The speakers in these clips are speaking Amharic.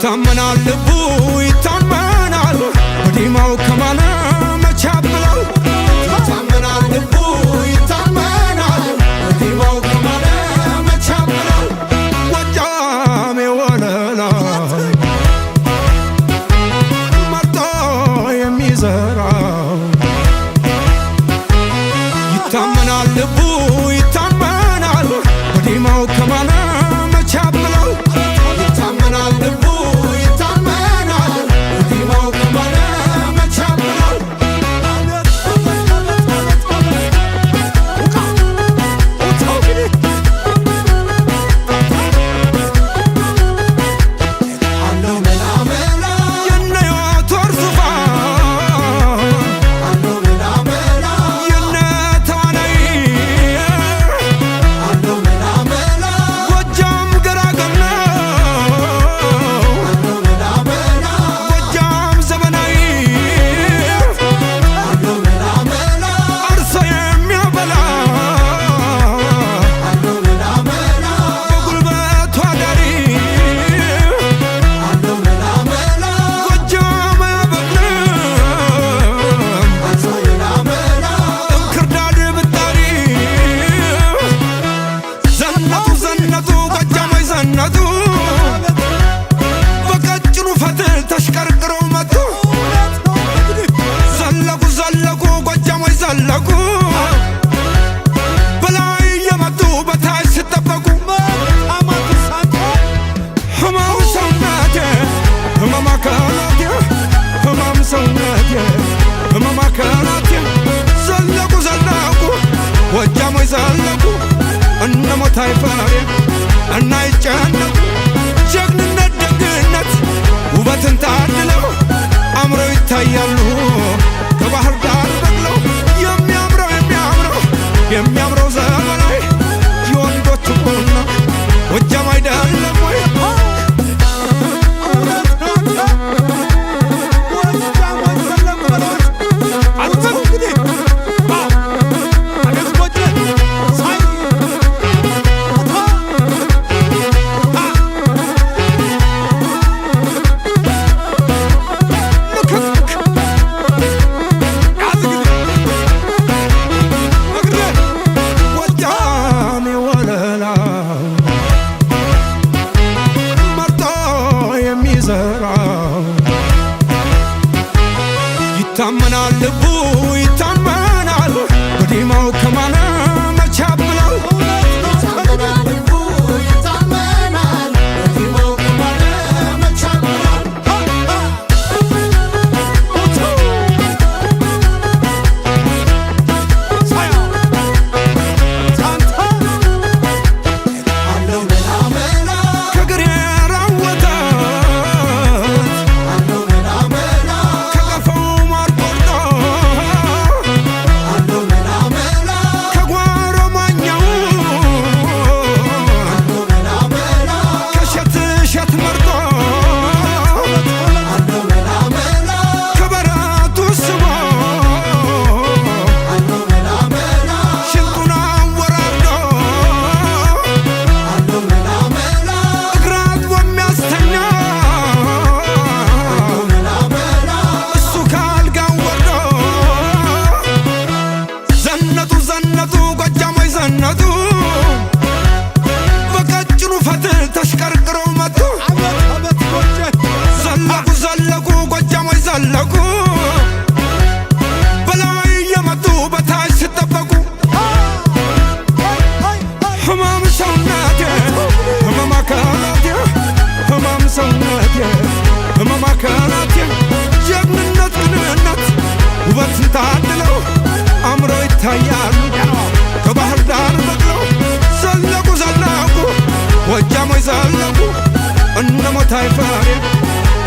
ይታመናል ልቡ ይታመናል በዲማው ከማለ መቻብለው ይታመናል ልቡ ይታመናል በዲማው ከማለ መቻብለው ጎጃሜ ወለላ መርጦ የሚዘራው ይታመናል ልቡ ይታመናል በዲማው ከማለ መቻብለው ይታመናል ልቡ ይታመናል በዲማው ከማለ መቻብለው አለው መላ መላ የነዮቶር ዙፋን አለው መላ መላ የነተዋናይ አለው መላ መላ ጎጃም ገራገር ነው አለው መላ መላ ጎጃም ዘመናዊ አለው መላ መላ አርሶ የሚያበላ አለው መላ መላ በጉልበቱ አዳሪ አለው መላ መላ ጎጃም አያበቅልም አርሶ መላ መላ እንክርዳድ ብጣሪ ዘነጡ ዘነጡ ጎጃሞች ዘነጡ በቀጭኑ ፈትል ተሽቀርቅረው መጡ ዘለቁ ዘለቁ ጎጃሞች ዘለቁ በላይ እየመጡ በታች ሲጠበቁ ህመም ሰውነቴ ህመም አካላቴ ህመም ሰውነቴ ህመም አካላቴ ዘለቁ ዘለቁ ጎጃሞች ዘለቁ እነ ሞታይ ፈሬ እና ይጨነቁ ጀግንነት ደግነት ውበትን ታድለው አምረው ይታያሉ ከባህር ዳር በቅለው የሚያምረው የሚያምረው የሚያምረው ዘመናዊ የወንዶች ቡና ጎጃም አይደለም ወይ ጎጃሜ ወለላ መርጦ የሚዘራው ይታመናል ልቡ ይታመናል በዲማው ከማለ መቻብለው ይታመናል ልቡ ይታመናል በዲማው ከማለ መቻብለው አለው መላ መላ ከግሬራ ወተት አለው መላ መላ ከቀፈው ማር ቆርጦ አለው መላ መላ ከጓሮ ማኛው አለው መላ መላ ከሸት ሸት መርጦ አለው መላ መላ ከበረቱ ስቦ አለው መላ መላ ሽንጡን አወራርዶ አለው መላ መላ እግር አጥቦ የሚያስተኛ አለው መላ መላ እሱ ካልጋው ወርዶ ዘነጡ ዘነጡ ጎጃሞች ዘነጡ በቀጭኑ ፈትል ተሽቀርቅረው መጡ ዘለቁ ዘለቁ ጎጃሞች ዘለቁ በላይ እየመጡ በታች ሲጠበቁ ህመም ሰውነቴ ህመም አካላቴ ህመም ሰውነቴ ህመም አካላቴ ጀግንነት ግንነት ውበትን ታድለው አምረው ይታያሉ ከባህር ዳር በቅለው ዘለቁ ዘለቁ ጎጃሞች ዘለቁ እነ ሞታይ ፈሬ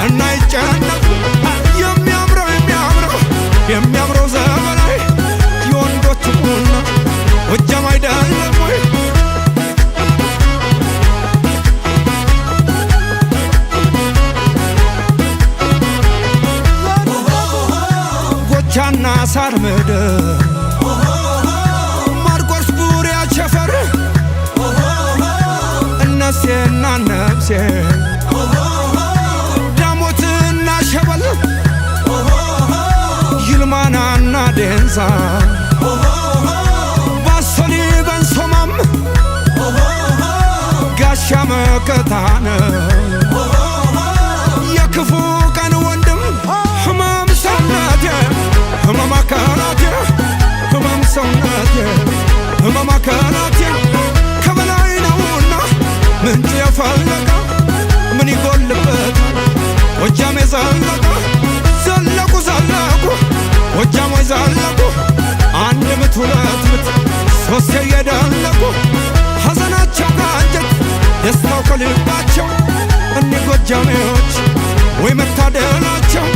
እና ይጨነቁ የሚያምረው የሚያምረው የሚያምረው ዘመናዊ የወንዶች ቡና ጎጃም አይደለም ወይ ጎቻና ሳር ምድር ማርቆስ ቡሪያ ቸፈር እነሴና ነፍሴ ዴንሳ ባሶሊ በንሶማም ጋሻ መከታነ የክፉ ቀን ወንድም ህመም ሰውነቴ ህመም አካላቴ ህመም ሰውነቴ ህመም አካላቴ ከበላይ ነውና ምንጭ የፈለቀ ምን ይጎልበት ጎጃም የዘለቀ ዘለቁ ጎጃሞች ዘለቁ አንድ ምት ሁለት ምት ሶስት የደለቁ ሐዘናቸው ከአንጀት ደስታው ከልባቸው እኒ ጎጃሜዎች ወይ መታደላቸው